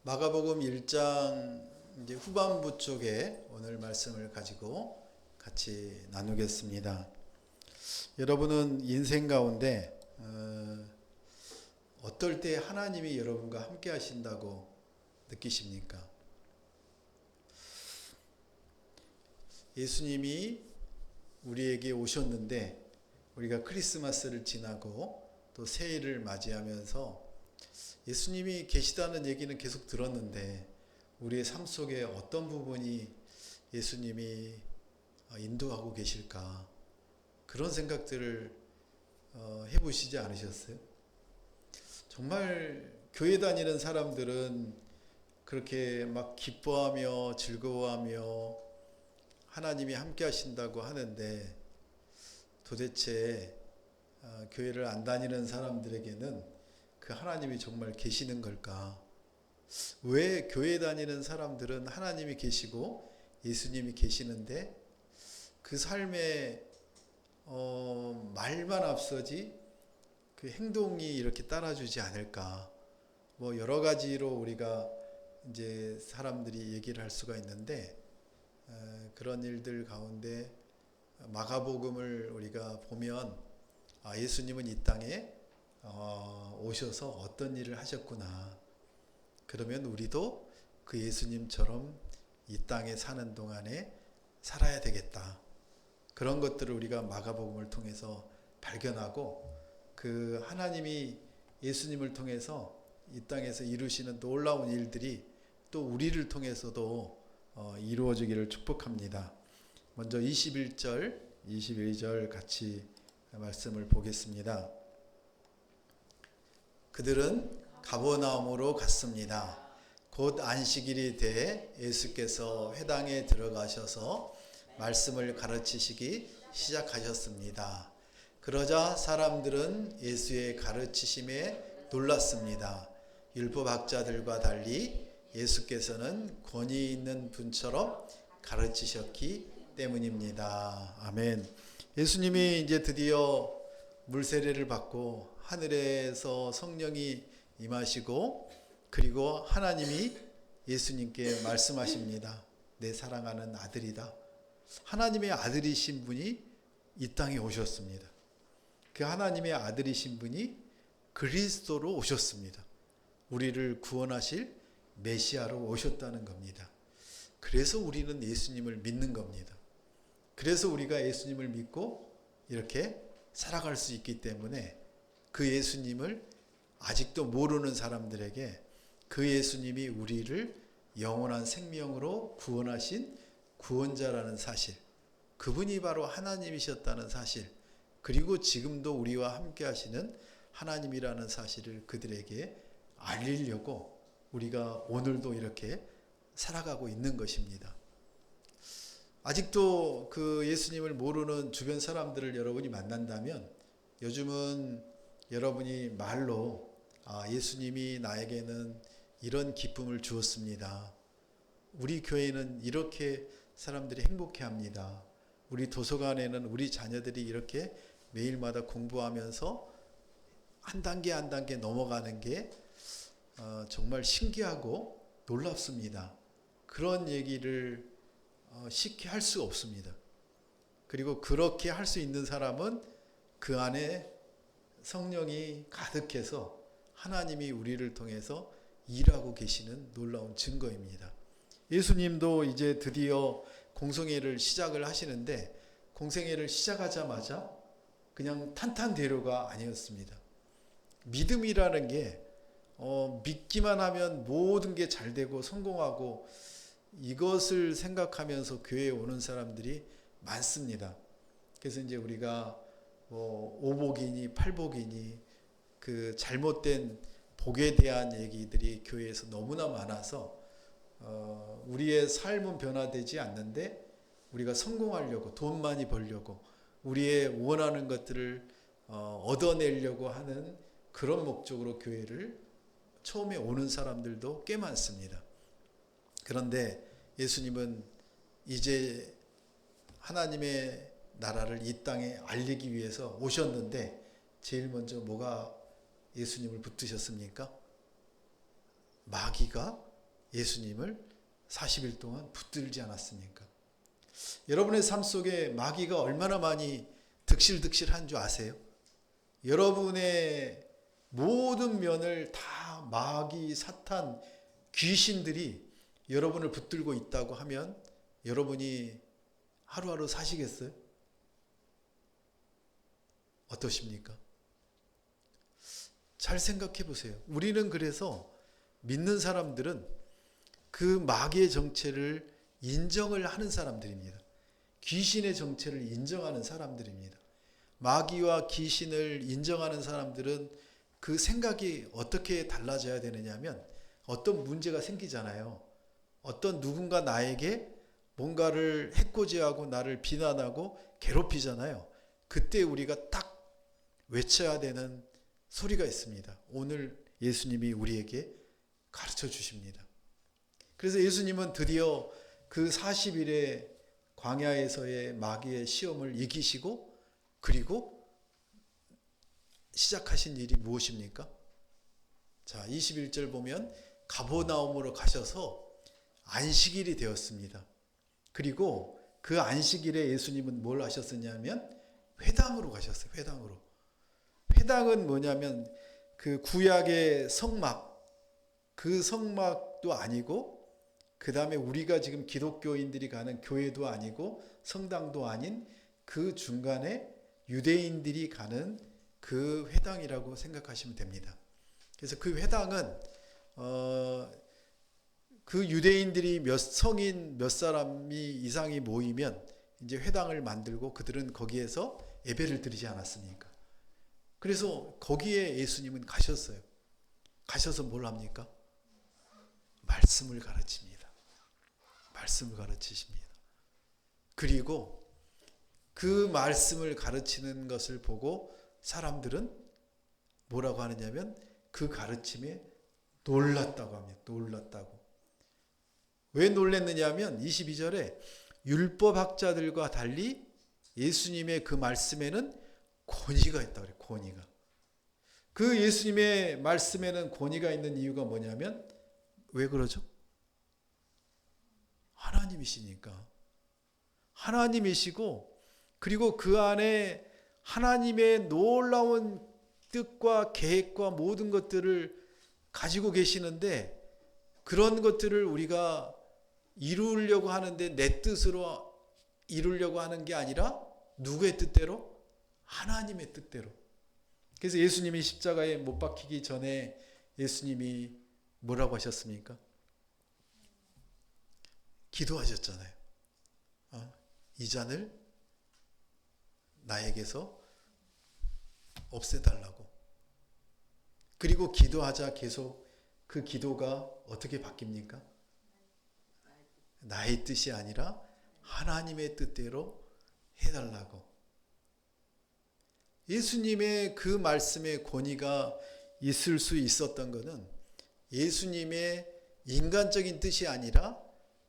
마가복음 1장 이제 후반부 쪽에 오늘 말씀을 가지고 같이 나누겠습니다. 여러분은 인생 가운데 어떨 때 하나님이 여러분과 함께 하신다고 느끼십니까? 예수님이 우리에게 오셨는데 우리가 크리스마스를 지나고 또 새해를 맞이하면서 예수님이 계시다는 얘기는 계속 들었는데 우리의 삶 속에 어떤 부분이 예수님이 인도하고 계실까? 그런 생각들을 해보시지 않으셨어요? 정말 교회 다니는 사람들은 그렇게 막 기뻐하며 즐거워하며 하나님이 함께 하신다고 하는데 도대체 교회를 안 다니는 사람들에게는 그 하나님이 정말 계시는 걸까? 왜 교회 다니는 사람들은 하나님이 계시고 예수님이 계시는데 그 삶에 말만 앞서지 그 행동이 이렇게 따라주지 않을까? 뭐 여러 가지로 우리가 이제 사람들이 얘기를 할 수가 있는데 그런 일들 가운데 마가복음을 우리가 보면 예수님은 이 땅에 오셔서 어떤 일을 하셨구나. 그러면 우리도 그 예수님처럼 이 땅에 사는 동안에 살아야 되겠다. 그런 것들을 우리가 마가복음을 통해서 발견하고 그 하나님이 예수님을 통해서 이 땅에서 이루시는 놀라운 일들이 또 우리를 통해서도 이루어지기를 축복합니다. 먼저 21절, 22절 같이 말씀을 보겠습니다. 그들은 가버나움으로 갔습니다. 곧 안식일이 돼 예수께서 회당에 들어가셔서 말씀을 가르치시기 시작하셨습니다. 그러자 사람들은 예수의 가르치심에 놀랐습니다. 율법학자들과 달리 예수께서는 권위 있는 분처럼 가르치셨기 때문입니다. 아멘. 예수님이 이제 드디어 물세례를 받고 하늘에서 성령이 임하시고 그리고 하나님이 예수님께 말씀하십니다. 내 사랑하는 아들이다. 하나님의 아들이신 분이 이 땅에 오셨습니다. 그 하나님의 아들이신 분이 그리스도로 오셨습니다. 우리를 구원하실 메시아로 오셨다는 겁니다. 그래서 우리는 예수님을 믿는 겁니다. 그래서 우리가 예수님을 믿고 이렇게 살아갈 수 있기 때문에 그 예수님을 아직도 모르는 사람들에게 그 예수님이 우리를 영원한 생명으로 구원하신 구원자라는 사실, 그분이 바로 하나님이셨다는 사실, 그리고 지금도 우리와 함께 하시는 하나님이라는 사실을 그들에게 알리려고 우리가 오늘도 이렇게 살아가고 있는 것입니다. 아직도 그 예수님을 모르는 주변 사람들을 여러분이 만난다면 요즘은 여러분이 말로 예수님이 나에게는 이런 기쁨을 주었습니다. 우리 교회는 이렇게 사람들이 행복해합니다. 우리 도서관에는 우리 자녀들이 이렇게 매일마다 공부하면서 한 단계 한 단계 넘어가는 게 정말 신기하고 놀랍습니다. 그런 얘기를 쉽게 할 수 없습니다. 그리고 그렇게 할 수 있는 사람은 그 안에 성령이 가득해서 하나님이 우리를 통해서 일하고 계시는 놀라운 증거입니다. 예수님도 이제 드디어 공생애를 시작을 하시는데 공생애를 시작하자마자 그냥 탄탄대로가 아니었습니다. 믿음이라는 게 믿기만 하면 모든 게 잘 되고 성공하고 이것을 생각하면서 교회에 오는 사람들이 많습니다. 그래서 이제 우리가 오복이니 팔복이니 그 잘못된 복에 대한 얘기들이 교회에서 너무나 많아서 우리의 삶은 변화되지 않는데 우리가 성공하려고 돈 많이 벌려고 우리의 원하는 것들을 얻어내려고 하는 그런 목적으로 교회를 처음에 오는 사람들도 꽤 많습니다. 그런데 예수님은 이제 하나님의 나라를 이 땅에 알리기 위해서 오셨는데 제일 먼저 뭐가 예수님을 붙드셨습니까? 마귀가 예수님을 40일 동안 붙들지 않았습니까? 여러분의 삶 속에 마귀가 얼마나 많이 득실득실한 줄 아세요? 여러분의 모든 면을 다 마귀, 사탄, 귀신들이 여러분을 붙들고 있다고 하면 여러분이 하루하루 사시겠어요? 어떠십니까? 잘 생각해 보세요. 우리는 그래서 믿는 사람들은 그 마귀의 정체를 인정을 하는 사람들입니다. 귀신의 정체를 인정하는 사람들입니다. 마귀와 귀신을 인정하는 사람들은 그 생각이 어떻게 달라져야 되느냐 하면 어떤 문제가 생기잖아요. 어떤 누군가 나에게 뭔가를 해코지하고 나를 비난하고 괴롭히잖아요. 그때 우리가 딱 외쳐야 되는 소리가 있습니다. 오늘 예수님이 우리에게 가르쳐 주십니다. 그래서 예수님은 드디어 그 40일의 광야에서의 마귀의 시험을 이기시고 그리고 시작하신 일이 무엇입니까? 자, 21절 보면 가버나움으로 가셔서 안식일이 되었습니다. 그리고 그 안식일에 예수님은 뭘 하셨느냐면 회당으로 가셨어요. 회당으로. 회당은 뭐냐면 그 구약의 성막, 그 성막도 아니고 그 다음에 우리가 지금 기독교인들이 가는 교회도 아니고 성당도 아닌 그 중간에 유대인들이 가는 그 회당이라고 생각하시면 됩니다. 그래서 그 회당은 그 유대인들이 성인 몇 사람이 이상이 모이면 이제 회당을 만들고 그들은 거기에서 예배를 드리지 않았습니까? 그래서 거기에 예수님은 가셨어요. 가셔서 뭘 합니까? 말씀을 가르칩니다. 말씀을 가르치십니다. 그리고 그 말씀을 가르치는 것을 보고 사람들은 뭐라고 하느냐면 그 가르침에 놀랐다고 합니다. 놀랐다고. 왜 놀랐느냐면 22절에 율법학자들과 달리 예수님의 그 말씀에는 권위가 있다고 그래요. 권위가. 그 예수님의 말씀에는 권위가 있는 이유가 뭐냐면 왜 그러죠? 하나님이시니까. 하나님이시고 그리고 그 안에 하나님의 놀라운 뜻과 계획과 모든 것들을 가지고 계시는데 그런 것들을 우리가 이루려고 하는데 내 뜻으로 이루려고 하는 게 아니라 누구의 뜻대로? 하나님의 뜻대로. 그래서 예수님이 십자가에 못 박히기 전에 예수님이 뭐라고 하셨습니까? 기도하셨잖아요. 이 잔을 나에게서 없애달라고. 그리고 기도하자 계속 그 기도가 어떻게 바뀝니까? 나의 뜻이 아니라 하나님의 뜻대로 해달라고. 예수님의 그 말씀의 권위가 있을 수 있었던 것은 예수님의 인간적인 뜻이 아니라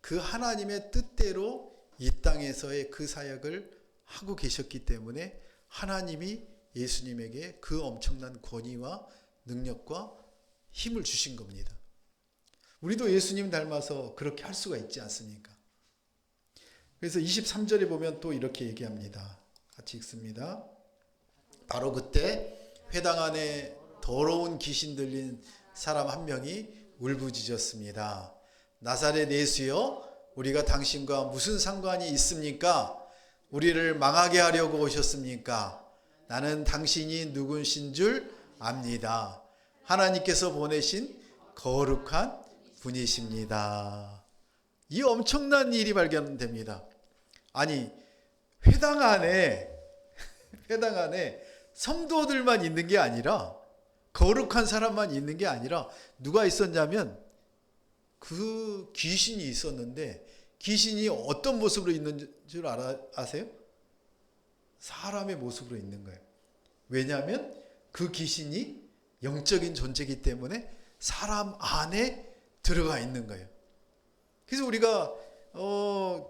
그 하나님의 뜻대로 이 땅에서의 그 사역을 하고 계셨기 때문에 하나님이 예수님에게 그 엄청난 권위와 능력과 힘을 주신 겁니다. 우리도 예수님 닮아서 그렇게 할 수가 있지 않습니까? 그래서 23절에 보면 또 이렇게 얘기합니다. 같이 읽습니다. 바로 그때 회당 안에 더러운 귀신 들린 사람 한 명이 울부짖었습니다. 나사렛 예수여, 우리가 당신과 무슨 상관이 있습니까? 우리를 망하게 하려고 오셨습니까? 나는 당신이 누구신 줄 압니다. 하나님께서 보내신 거룩한 분이십니다. 이 엄청난 일이 발견됩니다. 아니, 회당 안에 성도들만 있는 게 아니라 거룩한 사람만 있는 게 아니라 누가 있었냐면 그 귀신이 있었는데 귀신이 어떤 모습으로 있는 줄 아세요? 사람의 모습으로 있는 거예요. 왜냐하면 그 귀신이 영적인 존재이기 때문에 사람 안에 들어가 있는 거예요. 그래서 우리가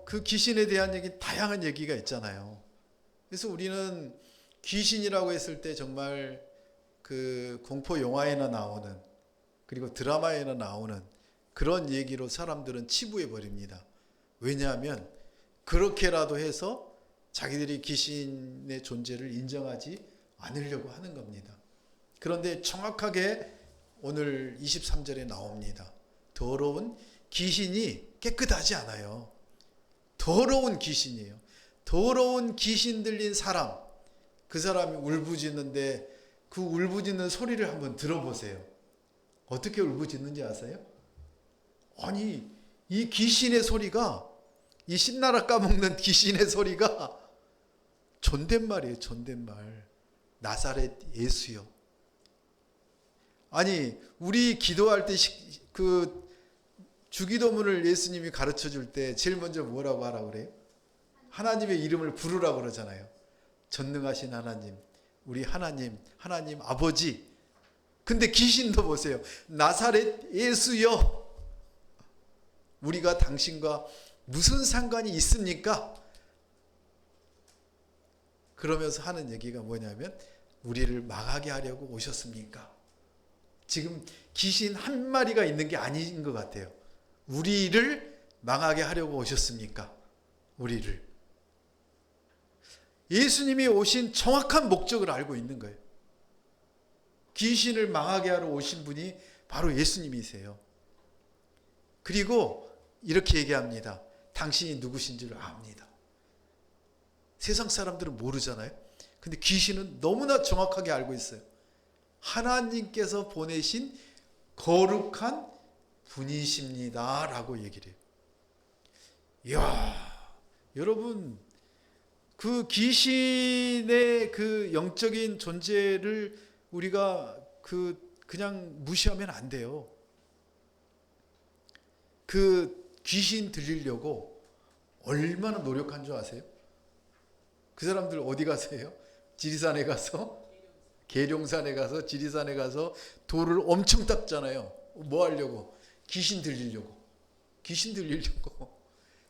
그 귀신에 대한 다양한 얘기가 있잖아요. 그래서 우리는 귀신이라고 했을 때 정말 그 공포 영화에나 나오는 그리고 드라마에나 나오는 그런 얘기로 사람들은 치부해 버립니다. 왜냐하면 그렇게라도 해서 자기들이 귀신의 존재를 인정하지 않으려고 하는 겁니다. 그런데 정확하게 오늘 23절에 나옵니다. 더러운 귀신이 깨끗하지 않아요. 더러운 귀신이에요. 더러운 귀신 들린 사람, 그 사람이 울부짖는데 그 울부짖는 소리를 한번 들어보세요. 어떻게 울부짖는지 아세요? 아니, 이 귀신의 소리가, 이 신나라 까먹는 귀신의 소리가 존댓말이에요. 존댓말. 나사렛 예수요. 아니, 우리 기도할 때 그 주기도문을 예수님이 가르쳐 줄 때 제일 먼저 뭐라고 하라고 그래요? 하나님의 이름을 부르라고 그러잖아요. 전능하신 하나님, 우리 하나님, 하나님 아버지. 근데 귀신도 보세요. 나사렛 예수여. 우리가 당신과 무슨 상관이 있습니까? 그러면서 하는 얘기가 뭐냐면 우리를 망하게 하려고 오셨습니까? 지금 귀신 한 마리가 있는 게 아닌 것 같아요. 우리를 망하게 하려고 오셨습니까? 우리를. 예수님이 오신 정확한 목적을 알고 있는 거예요. 귀신을 망하게 하러 오신 분이 바로 예수님이세요. 그리고 이렇게 얘기합니다. 당신이 누구신 줄 압니다. 세상 사람들은 모르잖아요. 근데 귀신은 너무나 정확하게 알고 있어요. 하나님께서 보내신 거룩한 분이십니다 라고 얘기를 해요. 이야, 여러분, 그 귀신의 그 영적인 존재를 우리가 그냥 무시하면 안 돼요. 그 귀신 들리려고 얼마나 노력한 줄 아세요? 그 사람들 어디 가세요? 지리산에 가서, 계룡산에 가서, 지리산에 가서 돌을 엄청 닦잖아요. 뭐 하려고? 귀신 들리려고. 귀신 들리려고.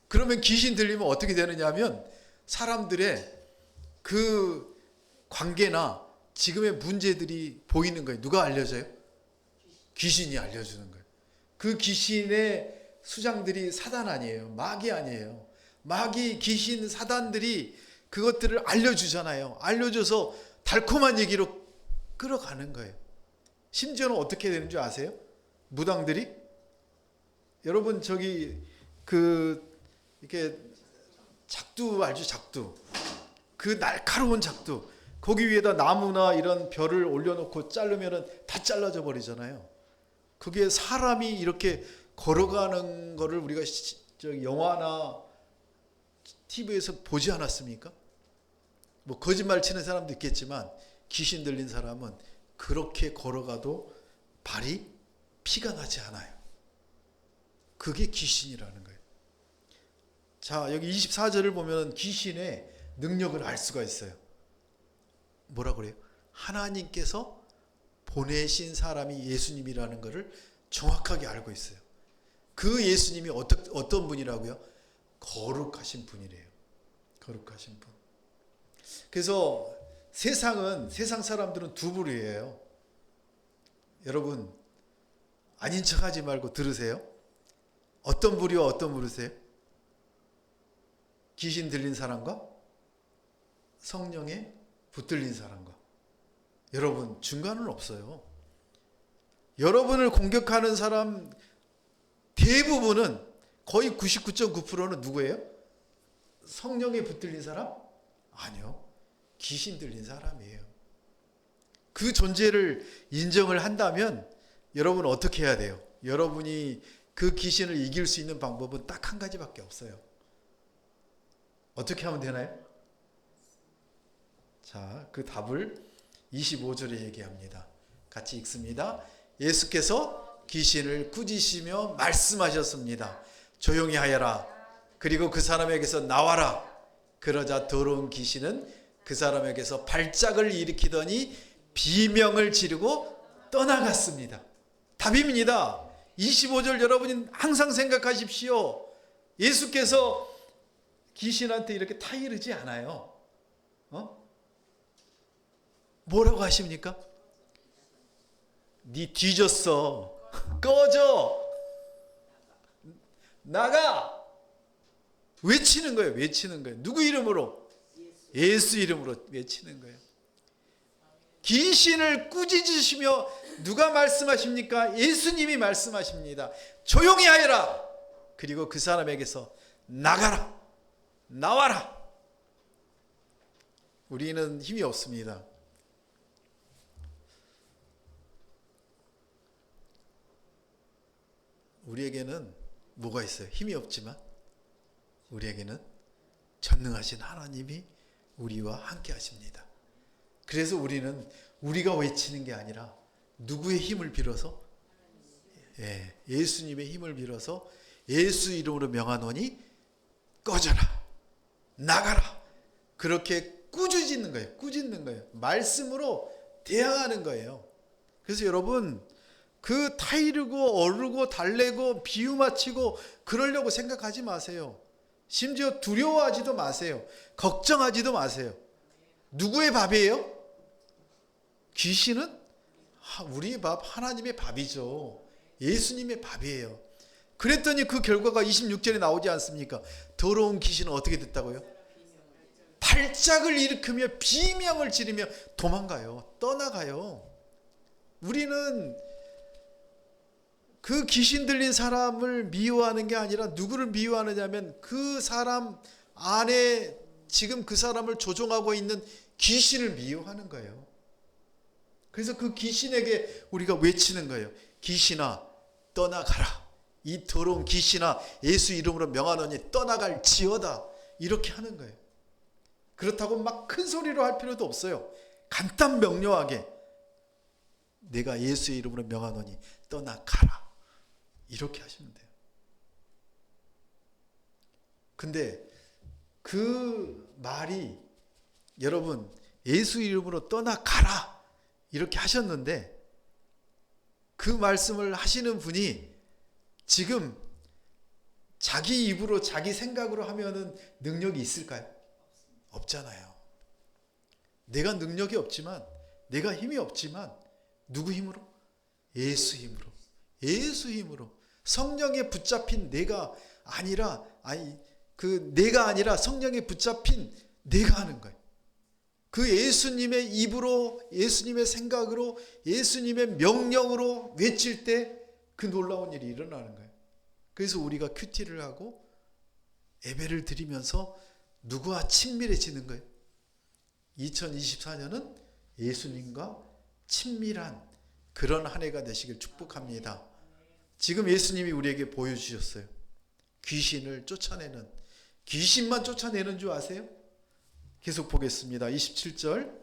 그러면 귀신 들리면 어떻게 되느냐 하면 사람들의 그 관계나 지금의 문제들이 보이는 거예요. 누가 알려줘요? 귀신이 알려주는 거예요. 그 귀신의 수장들이 사단 아니에요. 마귀 아니에요. 마귀, 귀신, 사단들이 그것들을 알려주잖아요. 알려줘서 달콤한 얘기로 끌어가는 거예요. 심지어는 어떻게 되는 줄 아세요? 무당들이? 여러분 이렇게 작두 알죠? 작두. 그 날카로운 작두. 거기 위에다 나무나 이런 별을 올려놓고 자르면은 다 잘라져 버리잖아요. 그게 사람이 이렇게 걸어가는 거를 우리가 영화나 TV에서 보지 않았습니까? 뭐 거짓말 치는 사람도 있겠지만 귀신 들린 사람은 그렇게 걸어가도 발이 피가 나지 않아요. 그게 귀신이라는 거예요. 자, 여기 24절을 보면 귀신의 능력을 알 수가 있어요. 뭐라 그래요? 하나님께서 보내신 사람이 예수님이라는 것을 정확하게 알고 있어요. 그 예수님이 어떤 분이라고요? 거룩하신 분이래요. 거룩하신 분. 그래서 세상 사람들은 두 부류예요. 여러분, 아닌 척하지 말고 들으세요. 어떤 부류와 어떤 부류세요? 귀신 들린 사람과 성령에 붙들린 사람과. 여러분, 중간은 없어요. 여러분을 공격하는 사람 대부분은 거의 99.9%는 누구예요? 성령에 붙들린 사람? 아니요. 귀신 들린 사람이에요. 그 존재를 인정을 한다면 여러분 어떻게 해야 돼요? 여러분이 그 귀신을 이길 수 있는 방법은 딱 한 가지밖에 없어요. 어떻게 하면 되나요? 자, 그 답을 25절에 얘기합니다. 같이 읽습니다. 예수께서 귀신을 꾸짖으시며 말씀하셨습니다. 조용히 하여라. 그리고 그 사람에게서 나와라. 그러자 더러운 귀신은 그 사람에게서 발작을 일으키더니 비명을 지르고 떠나갔습니다. 답입니다. 25절 여러분이 항상 생각하십시오. 예수께서 귀신한테 이렇게 타이르지 않아요. 뭐라고 하십니까? 네 뒤졌어. 꺼져. 나가! 외치는 거예요. 외치는 거예요. 누구 이름으로? 예수 이름으로 외치는 거예요. 귀신을 꾸짖으시며 누가 말씀하십니까? 예수님이 말씀하십니다. 조용히 하여라. 그리고 그 사람에게서 나가라. 나와라. 우리는 힘이 없습니다. 우리에게는 뭐가 있어요? 힘이 없지만 우리에게는 전능하신 하나님이 우리와 함께 하십니다. 그래서 우리는 우리가 외치는 게 아니라 누구의 힘을 빌어서? 예수님의 힘을 빌어서 예수 이름으로 명하노니 꺼져라. 나가라. 그렇게 꾸짖는 거예요. 꾸짖는 거예요. 말씀으로 대항하는 거예요. 그래서 여러분 그 타이르고 어르고 달래고 비유 맞히고 그러려고 생각하지 마세요. 심지어 두려워하지도 마세요. 걱정하지도 마세요. 누구의 밥이에요? 귀신은 우리의 밥, 하나님의 밥이죠. 예수님의 밥이에요. 그랬더니 그 결과가 26절에 나오지 않습니까? 더러운 귀신은 어떻게 됐다고요? 발작을 일으키며 비명을 지르며 도망가요. 떠나가요. 우리는 그 귀신 들린 사람을 미워하는 게 아니라 누구를 미워하느냐면 그 사람 안에 지금 그 사람을 조종하고 있는 귀신을 미워하는 거예요. 그래서 그 귀신에게 우리가 외치는 거예요. 귀신아 떠나가라. 이 더러운 귀신아 예수 이름으로 명하노니 떠나갈지어다. 이렇게 하는 거예요. 그렇다고 막 큰 소리로 할 필요도 없어요. 간단 명료하게 내가 예수의 이름으로 명하노니 떠나가라. 이렇게 하시면 돼요. 근데 그 말이 여러분 예수 이름으로 떠나가라 이렇게 하셨는데 그 말씀을 하시는 분이 지금 자기 입으로 자기 생각으로 하면은 능력이 있을까요? 없잖아요. 내가 능력이 없지만 내가 힘이 없지만 누구 힘으로? 예수 힘으로. 예수 힘으로. 성령에 붙잡힌 내가 아니라 내가 아니라 성령에 붙잡힌 내가 하는 거예요. 그 예수님의 입으로 예수님의 생각으로 예수님의 명령으로 외칠 때 그 놀라운 일이 일어나는 거예요. 그래서 우리가 큐티를 하고 예배를 드리면서 누구와 친밀해지는 거예요. 2024년은 예수님과 친밀한 그런 한 해가 되시길 축복합니다. 지금 예수님이 우리에게 보여주셨어요. 귀신을 쫓아내는, 귀신만 쫓아내는 줄 아세요? 계속 보겠습니다. 27절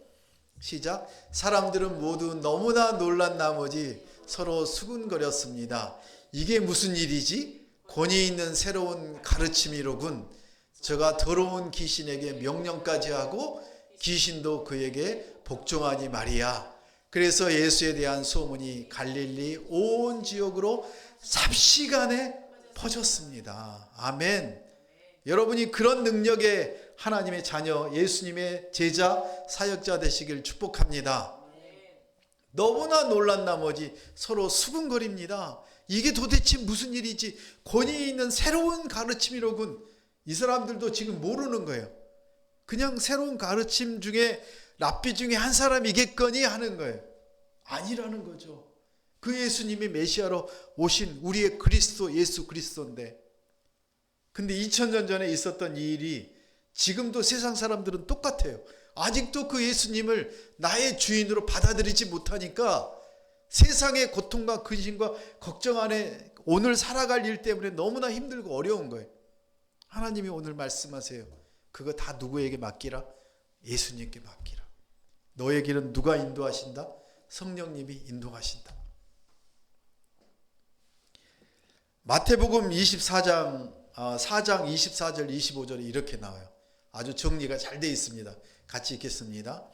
시작. 사람들은 모두 너무나 놀란 나머지 서로 수군거렸습니다. 이게 무슨 일이지? 권위 있는 새로운 가르침이로군. 저가 더러운 귀신에게 명령까지 하고 귀신도 그에게 복종하니 말이야. 그래서 예수에 대한 소문이 갈릴리 온 지역으로 삽시간에 퍼졌습니다. 아멘. 여러분이 그런 능력의 하나님의 자녀, 예수님의 제자, 사역자 되시길 축복합니다. 너무나 놀란 나머지 서로 수군거립니다. 이게 도대체 무슨 일이지? 권위 있는 새로운 가르침이로군. 이 사람들도 지금 모르는 거예요. 그냥 새로운 가르침 중에 랍비 중에 한 사람이겠거니 하는 거예요. 아니라는 거죠. 그 예수님이 메시아로 오신 우리의 그리스도 예수 그리스도인데, 근데 2000년 전에 있었던 이 일이 지금도 세상 사람들은 똑같아요. 아직도 그 예수님을 나의 주인으로 받아들이지 못하니까 세상의 고통과 근심과 걱정 안에 오늘 살아갈 일 때문에 너무나 힘들고 어려운 거예요. 하나님이 오늘 말씀하세요. 그거 다 누구에게 맡기라? 예수님께 맡기라. 너의 길은 누가 인도하신다? 성령님이 인도하신다. 마태복음 4장 24절 25절에 이렇게 나와요. 아주 정리가 잘 되어 있습니다. 같이 읽겠습니다.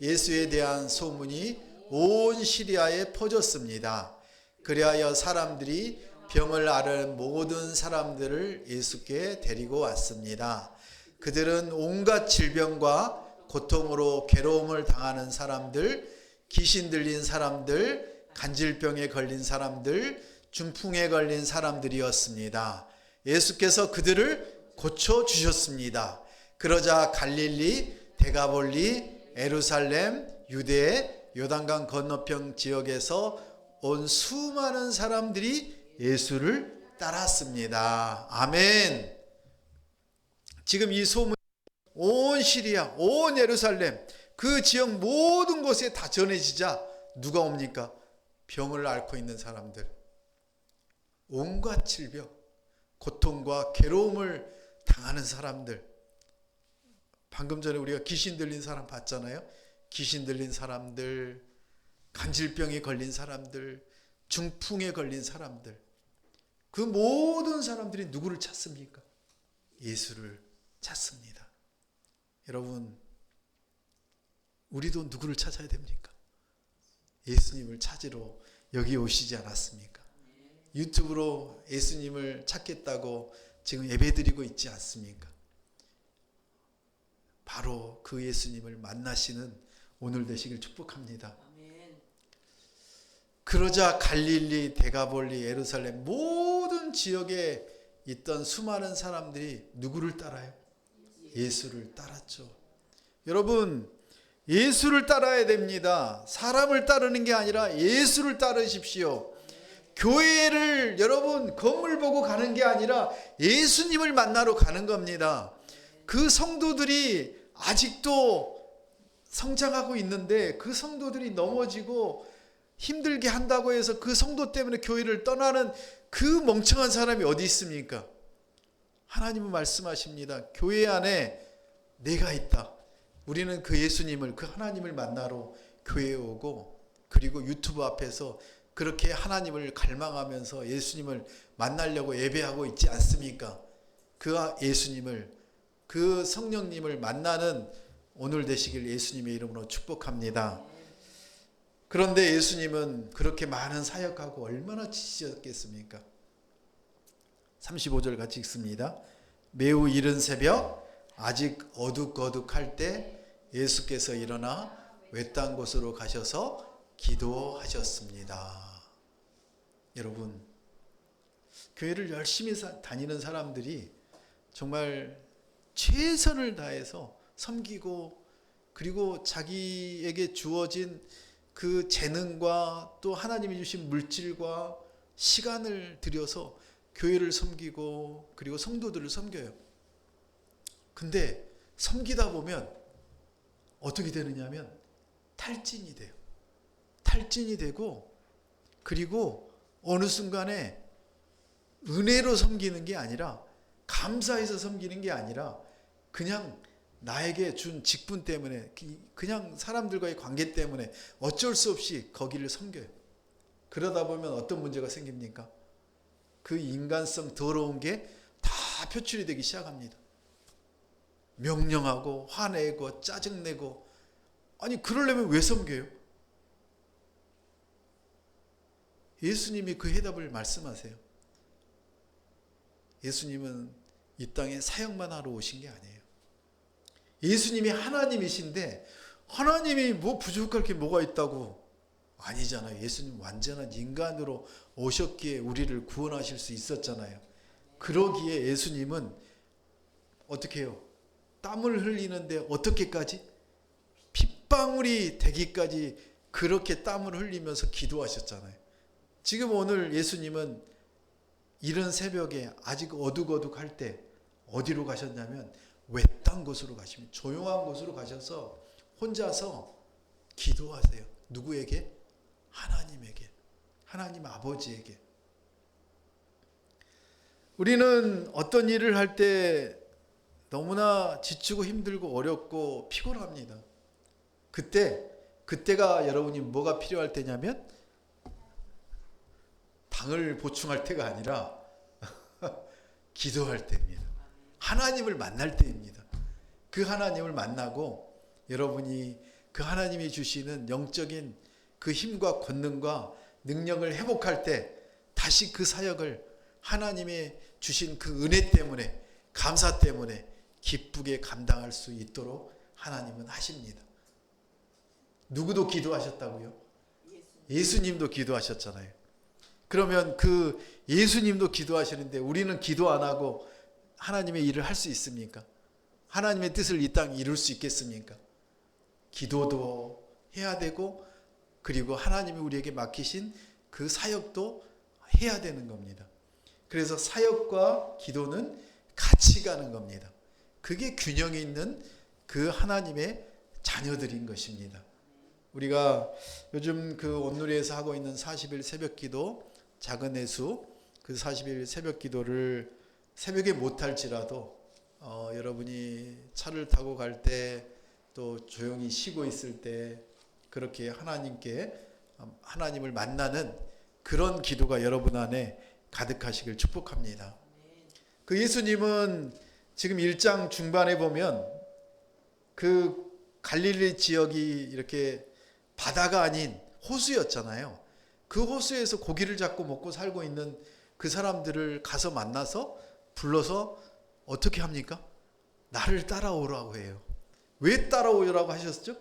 예수에 대한 소문이 온 시리아에 퍼졌습니다. 그리하여 사람들이 병을 앓은 모든 사람들을 예수께 데리고 왔습니다. 그들은 온갖 질병과 고통으로 괴로움을 당하는 사람들, 귀신 들린 사람들, 간질병에 걸린 사람들, 중풍에 걸린 사람들이었습니다. 예수께서 그들을 고쳐주셨습니다. 그러자 갈릴리, 데가볼리, 예루살렘, 유대, 요단강 건너편 지역에서 온 수많은 사람들이 예수를 따랐습니다. 아멘. 지금 이 소문이 온 시리아, 온 예루살렘, 그 지역 모든 곳에 다 전해지자 누가 옵니까? 병을 앓고 있는 사람들, 온갖 질병, 고통과 괴로움을 당하는 사람들. 방금 전에 우리가 귀신 들린 사람 봤잖아요. 귀신 들린 사람들, 간질병에 걸린 사람들, 중풍에 걸린 사람들, 그 모든 사람들이 누구를 찾습니까? 예수를 찾습니다. 여러분, 우리도 누구를 찾아야 됩니까? 예수님을 찾으러 여기 오시지 않았습니까? 유튜브로 예수님을 찾겠다고 지금 예배드리고 있지 않습니까? 바로 그 예수님을 만나시는 오늘 되시길 축복합니다. 그러자 갈릴리, 데가볼리, 예루살렘 모든 지역에 있던 수많은 사람들이 누구를 따라요? 예수를 따랐죠. 여러분, 예수를 따라야 됩니다. 사람을 따르는 게 아니라 예수를 따르십시오. 교회를 여러분 건물 보고 가는 게 아니라 예수님을 만나러 가는 겁니다. 그 성도들이 아직도 성장하고 있는데 그 성도들이 넘어지고 힘들게 한다고 해서 그 성도 때문에 교회를 떠나는 그 멍청한 사람이 어디 있습니까? 하나님은 말씀하십니다. 교회 안에 내가 있다. 우리는 그 예수님을, 그 하나님을 만나러 교회에 오고, 그리고 유튜브 앞에서 그렇게 하나님을 갈망하면서 예수님을 만나려고 예배하고 있지 않습니까? 그 예수님을, 그 성령님을 만나는 오늘 되시길 예수님의 이름으로 축복합니다. 그런데 예수님은 그렇게 많은 사역하고 얼마나 지치셨겠습니까? 35절 같이 읽습니다. 매우 이른 새벽 아직 어둑어둑할 때 예수께서 일어나 외딴 곳으로 가셔서 기도하셨습니다. 여러분, 교회를 열심히 다니는 사람들이 정말 최선을 다해서 섬기고, 그리고 자기에게 주어진 그 재능과 또 하나님이 주신 물질과 시간을 들여서 교회를 섬기고, 그리고 성도들을 섬겨요. 근데 섬기다 보면 어떻게 되느냐면 탈진이 돼요. 탈진이 되고, 그리고 어느 순간에 은혜로 섬기는 게 아니라, 감사해서 섬기는 게 아니라 그냥 나에게 준 직분 때문에, 그냥 사람들과의 관계 때문에 어쩔 수 없이 거기를 섬겨요. 그러다 보면 어떤 문제가 생깁니까? 그 인간성 더러운 게 다 표출이 되기 시작합니다. 명령하고 화내고 짜증내고. 아니, 그러려면 왜 섬겨요? 예수님이 그 해답을 말씀하세요. 예수님은 이 땅에 사역만 하러 오신 게 아니에요. 예수님이 하나님이신데 하나님이 뭐 부족할 게 뭐가 있다고? 아니잖아요. 예수님 완전한 인간으로 오셨기에 우리를 구원하실 수 있었잖아요. 그러기에 예수님은 어떻게 해요? 땀을 흘리는데 어떻게까지? 핏방울이 되기까지 그렇게 땀을 흘리면서 기도하셨잖아요. 지금 오늘 예수님은 이른 새벽에 아직 어둑어둑할 때 어디로 가셨냐면 외딴 곳으로 가시면, 조용한 곳으로 가셔서 혼자서 기도하세요. 누구에게? 하나님에게, 하나님 아버지에게. 우리는 어떤 일을 할 때 너무나 지치고 힘들고 어렵고 피곤합니다. 그때가 여러분이 뭐가 필요할 때냐면 당을 보충할 때가 아니라 기도할 때입니다. 하나님을 만날 때입니다. 그 하나님을 만나고 여러분이 그 하나님이 주시는 영적인 그 힘과 권능과 능력을 회복할 때 다시 그 사역을 하나님의 주신 그 은혜 때문에, 감사 때문에 기쁘게 감당할 수 있도록 하나님은 하십니다. 누구도 기도하셨다고요? 예수님도 기도하셨잖아요. 그러면 그 예수님도 기도하시는데 우리는 기도 안 하고 하나님의 일을 할 수 있습니까? 하나님의 뜻을 이 땅에 이룰 수 있겠습니까? 기도도 해야 되고 그리고 하나님이 우리에게 맡기신 그 사역도 해야 되는 겁니다. 그래서 사역과 기도는 같이 가는 겁니다. 그게 균형이 있는 그 하나님의 자녀들인 것입니다. 우리가 요즘 그 온누리에서 하고 있는 40일 새벽 기도, 작은 예수, 그 40일 새벽 기도를 새벽에 못할지라도 여러분이 차를 타고 갈 때 또 조용히 쉬고 있을 때 그렇게 하나님을 만나는 그런 기도가 여러분 안에 가득하시길 축복합니다. 그 예수님은 지금 1장 중반에 보면 그 갈릴리 지역이 이렇게 바다가 아닌 호수였잖아요. 그 호수에서 고기를 잡고 먹고 살고 있는 그 사람들을 가서 만나서 불러서 어떻게 합니까? 나를 따라오라고 해요. 왜 따라오라고 하셨죠?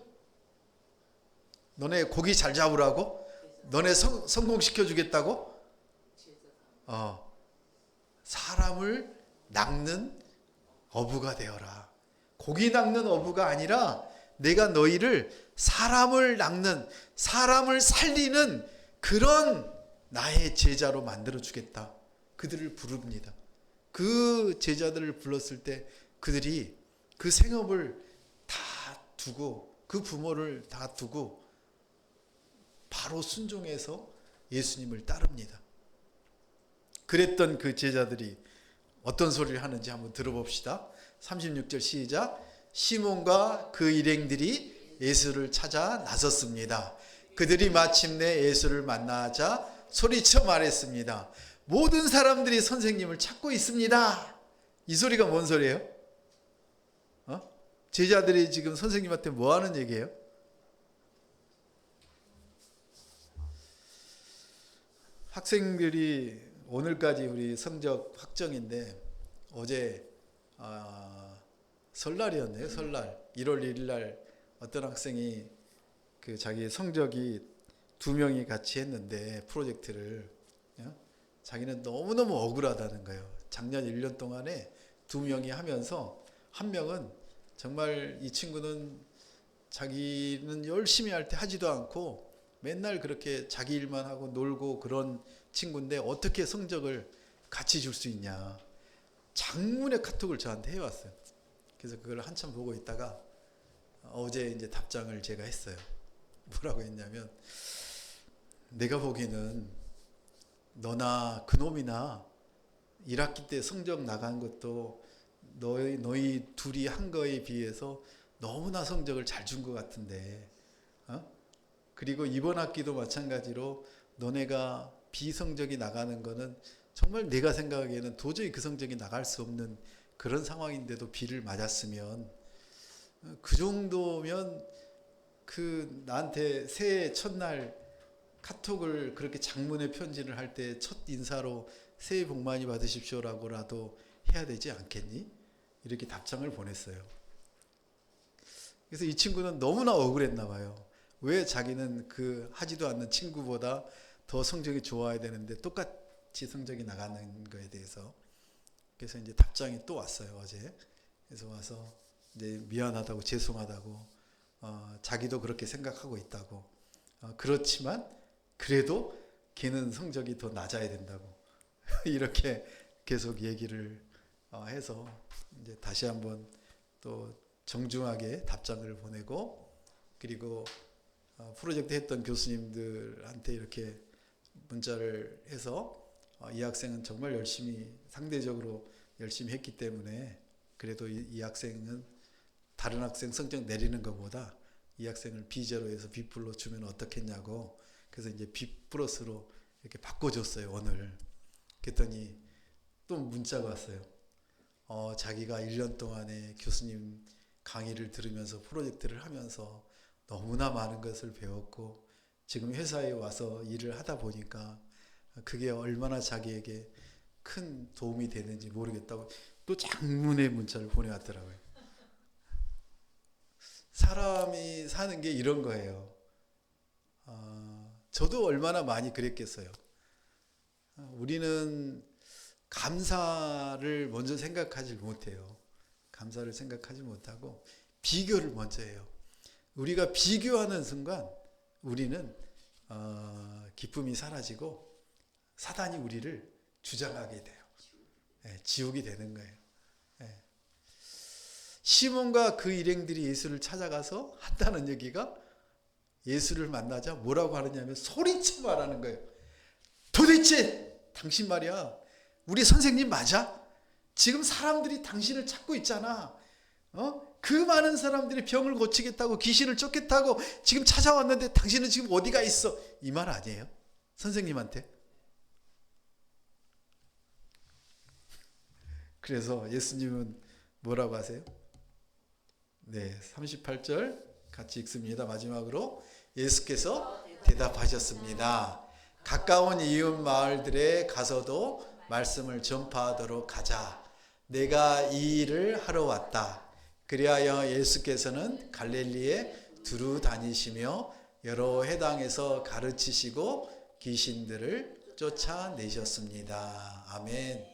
너네 고기 잘 잡으라고? 너네 성공시켜 주겠다고? 사람을 낚는 어부가 되어라. 고기 낚는 어부가 아니라 내가 너희를 사람을 낚는, 사람을 살리는 그런 나의 제자로 만들어 주겠다. 그들을 부릅니다. 그 제자들을 불렀을 때 그들이 그 생업을 다 두고 그 부모를 다 두고 바로 순종해서 예수님을 따릅니다. 그랬던 그 제자들이 어떤 소리를 하는지 한번 들어봅시다. 36절 시작. 시몬과 그 일행들이 예수를 찾아 나섰습니다. 그들이 마침내 예수를 만나자 소리쳐 말했습니다. 모든 사람들이 선생님을 찾고 있습니다. 이 소리가 뭔 소리예요? 제자들이 지금 선생님한테 뭐 하는 얘기예요? 학생들이 오늘까지 우리 성적 확정인데 어제 설날이었네요. 설날 1월 1일 날 어떤 학생이 그 자기 성적이 2명이 같이 했는데 프로젝트를 자기는 너무너무 억울하다는 거예요. 작년 1년 동안에 2명이 하면서 한 명은 정말 이 친구는 자기는 열심히 할 때 하지도 않고 맨날 그렇게 자기 일만 하고 놀고 그런 친구인데 어떻게 성적을 같이 줄 수 있냐. 장문의 카톡을 저한테 해왔어요. 그래서 그걸 한참 보고 있다가 어제 이제 답장을 제가 했어요. 뭐라고 했냐면 내가 보기에는 너나 그놈이나 1학기 때 성적 나간 것도 너희 둘이 한 거에 비해서 너무나 성적을 잘 준 것 같은데 그리고 이번 학기도 마찬가지로 너네가 비성적이 나가는 거는 정말 내가 생각하기에는 도저히 그 성적이 나갈 수 없는 그런 상황인데도 비를 맞았으면 그 정도면 그 나한테 새해 첫날 카톡을 그렇게 장문의 편지를 할 때 첫 인사로 새해 복 많이 받으십시오라고라도 해야 되지 않겠니? 이렇게 답장을 보냈어요. 그래서 이 친구는 너무나 억울했나 봐요. 왜 자기는 그 하지도 않는 친구보다 더 성적이 좋아야 되는데 똑같이 성적이 나가는 거에 대해서. 그래서 이제 답장이 또 왔어요, 어제. 그래서 와서 이제 미안하다고, 죄송하다고, 자기도 그렇게 생각하고 있다고. 그렇지만 그래도 걔는 성적이 더 낮아야 된다고. 이렇게 계속 얘기를 해서 이제 다시 한번 또 정중하게 답장을 보내고, 그리고 프로젝트 했던 교수님들한테 이렇게 문자를 해서 이 학생은 정말 상대적으로 열심히 했기 때문에 그래도 이 학생은 다른 학생 성적 내리는 것보다 이 학생을 B제로 해서 B플로 주면 어떻겠냐고. 그래서 이제 B 플러스로 이렇게 바꿔줬어요, 오늘. 그랬더니 또 문자가 왔어요. 자기가 1년 동안에 교수님 강의를 들으면서 프로젝트를 하면서 너무나 많은 것을 배웠고 지금 회사에 와서 일을 하다 보니까 그게 얼마나 자기에게 큰 도움이 되는지 모르겠다고 또 장문의 문자를 보내왔더라고요. 사람이 사는 게 이런 거예요. 저도 얼마나 많이 그랬겠어요. 우리는 감사를 먼저 생각하지 못해요. 감사를 생각하지 못하고 비교를 먼저 해요. 우리가 비교하는 순간 우리는 기쁨이 사라지고 사단이 우리를 주장하게 돼요. 지옥이 되는 거예요. 시몬과 그 일행들이 예수를 찾아가서 한다는 얘기가 예수를 만나자 뭐라고 하느냐면 소리쳐 말하는 거예요. 도대체 당신 말이야, 우리 선생님 맞아? 지금 사람들이 당신을 찾고 있잖아. 그 많은 사람들이 병을 고치겠다고, 귀신을 쫓겠다고 지금 찾아왔는데 당신은 지금 어디가 있어? 이 말 아니에요? 선생님한테. 그래서 예수님은 뭐라고 하세요? 네, 38절 같이 읽습니다. 마지막으로 예수께서 대답하셨습니다. 가까운 이웃 마을들에 가서도 말씀을 전파하도록 하자. 내가 이 일을 하러 왔다. 그리하여 예수께서는 갈릴리에 두루 다니시며 여러 회당에서 가르치시고 귀신들을 쫓아내셨습니다. 아멘.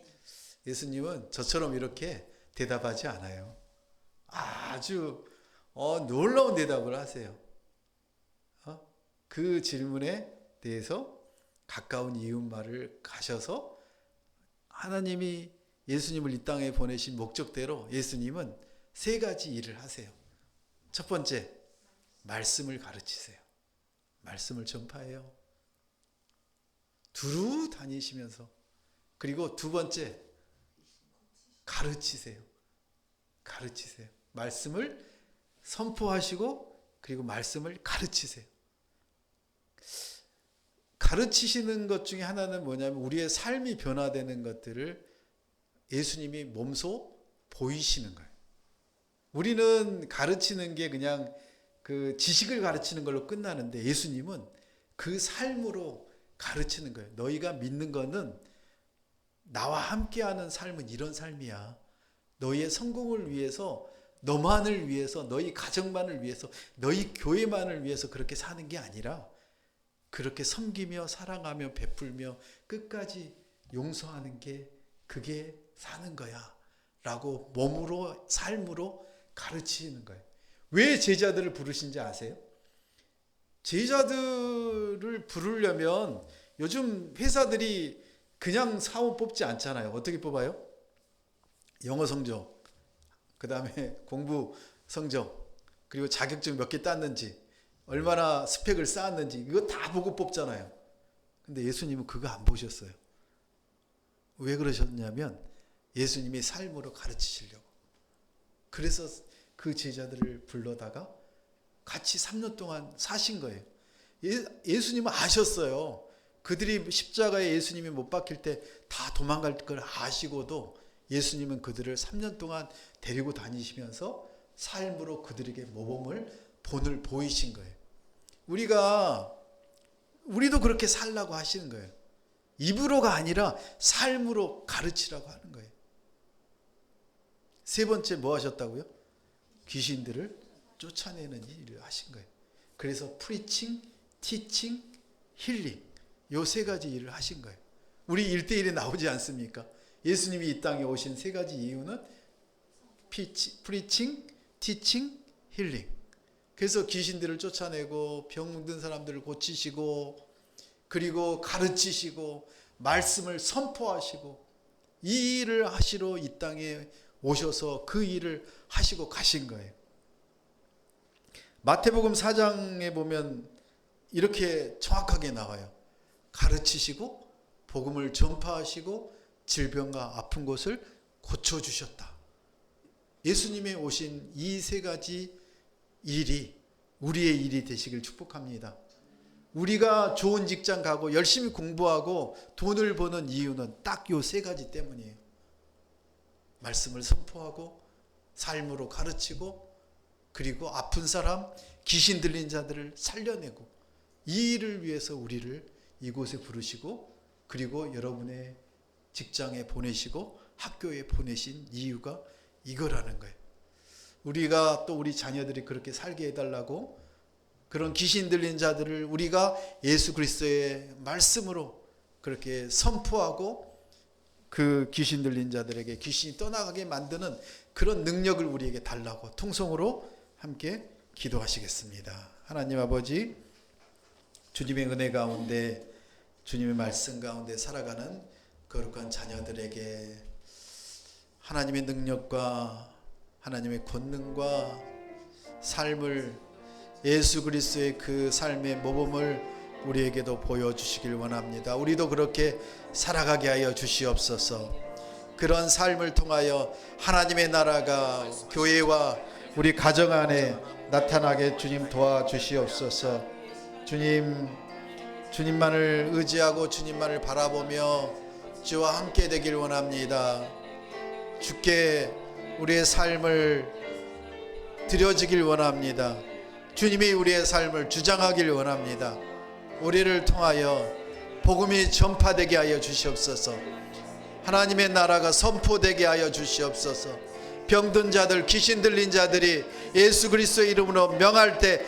예수님은 저처럼 이렇게 대답하지 않아요. 아주 놀라운 대답을 하세요. 그 질문에 대해서 가까운 이웃 마을을 가셔서 하나님이 예수님을 이 땅에 보내신 목적대로 예수님은 세 가지 일을 하세요. 첫 번째, 말씀을 가르치세요. 말씀을 전파해요. 두루 다니시면서. 그리고 두 번째, 가르치세요. 가르치세요. 말씀을 선포하시고 그리고 말씀을 가르치세요. 가르치시는 것 중에 하나는 뭐냐면 우리의 삶이 변화되는 것들을 예수님이 몸소 보이시는 거예요. 우리는 가르치는 게 그냥 그 지식을 가르치는 걸로 끝나는데 예수님은 그 삶으로 가르치는 거예요. 너희가 믿는 거는 나와 함께하는 삶은 이런 삶이야. 너희의 성공을 위해서, 너만을 위해서, 너희 가정만을 위해서, 너희 교회만을 위해서 그렇게 사는 게 아니라 그렇게 섬기며 사랑하며 베풀며 끝까지 용서하는 게 그게 사는 거야 라고 몸으로 삶으로 가르치는 거예요. 왜 제자들을 부르신지 아세요? 제자들을 부르려면 요즘 회사들이 그냥 사원 뽑지 않잖아요. 어떻게 뽑아요? 영어 성적, 그 다음에 공부 성적, 그리고 자격증 몇 개 땄는지, 얼마나 스펙을 쌓았는지 이거 다 보고 뽑잖아요. 근데 예수님은 그거 안 보셨어요. 왜 그러셨냐면 예수님이 삶으로 가르치시려고. 그래서 그 제자들을 불러다가 같이 3년 동안 사신 거예요. 예수님은 아셨어요. 그들이 십자가에 예수님이 못 박힐 때 다 도망갈 걸 아시고도 예수님은 그들을 3년 동안 데리고 다니시면서 삶으로 그들에게 모범을 본을 보이신 거예요. 우리도 그렇게 살라고 하시는 거예요. 입으로가 아니라 삶으로 가르치라고 하는 거예요. 세 번째 뭐 하셨다고요? 귀신들을 쫓아내는 일을 하신 거예요. 그래서 프리칭, 티칭, 힐링 요 세 가지 일을 하신 거예요. 우리 1대1에 나오지 않습니까? 예수님이 이 땅에 오신 세 가지 이유는 프리칭, 티칭, 힐링. 그래서 귀신들을 쫓아내고 병든 사람들을 고치시고 그리고 가르치시고 말씀을 선포하시고 이 일을 하시러 이 땅에 오셔서 그 일을 하시고 가신 거예요. 마태복음 4장에 보면 이렇게 정확하게 나와요. 가르치시고 복음을 전파하시고 질병과 아픈 곳을 고쳐주셨다. 예수님의 오신 이 세 가지 일이 우리의 일이 되시길 축복합니다. 우리가 좋은 직장 가고 열심히 공부하고 돈을 버는 이유는 딱 요 세 가지 때문이에요. 말씀을 선포하고 삶으로 가르치고 그리고 아픈 사람, 귀신 들린 자들을 살려내고 이 일을 위해서 우리를 이곳에 부르시고 그리고 여러분의 직장에 보내시고 학교에 보내신 이유가 이거라는 거예요. 우리가 또 우리 자녀들이 그렇게 살게 해달라고 그런 귀신 들린 자들을 우리가 예수 그리스도의 말씀으로 그렇게 선포하고 그 귀신 들린 자들에게 귀신이 떠나가게 만드는 그런 능력을 우리에게 달라고 통성으로 함께 기도하시겠습니다. 하나님 아버지, 주님의 은혜 가운데 주님의 말씀 가운데 살아가는 거룩한 자녀들에게 하나님의 능력과 하나님의 권능과 삶을, 예수 그리스도의 그 삶의 모범을 우리에게도 보여주시길 원합니다. 우리도 그렇게 살아가게 하여 주시옵소서. 그런 삶을 통하여 하나님의 나라가 교회와 우리 가정 안에 나타나게 주님 도와주시옵소서. 주님만을 의지하고 주님만을 바라보며 주와 함께 되길 원합니다. 주께 우리의 삶을 드려지길 원합니다. 주님이 우리의 삶을 주장하길 원합니다. 우리를 통하여 복음이 전파되게 하여 주시옵소서. 하나님의 나라가 선포되게 하여 주시옵소서. 병든 자들, 귀신 들린 자들이 예수 그리스도의 이름으로 명할 때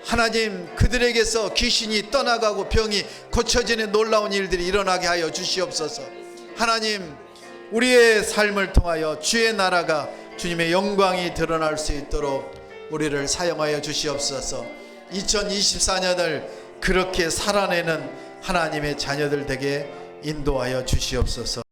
하나님 그들에게서 귀신이 떠나가고 병이 고쳐지는 놀라운 일들이 일어나게 하여 주시옵소서. 하나님, 우리의 삶을 통하여 주의 나라가, 주님의 영광이 드러날 수 있도록 우리를 사용하여 주시옵소서. 2024년을 그렇게 살아내는 하나님의 자녀들 되게 인도하여 주시옵소서.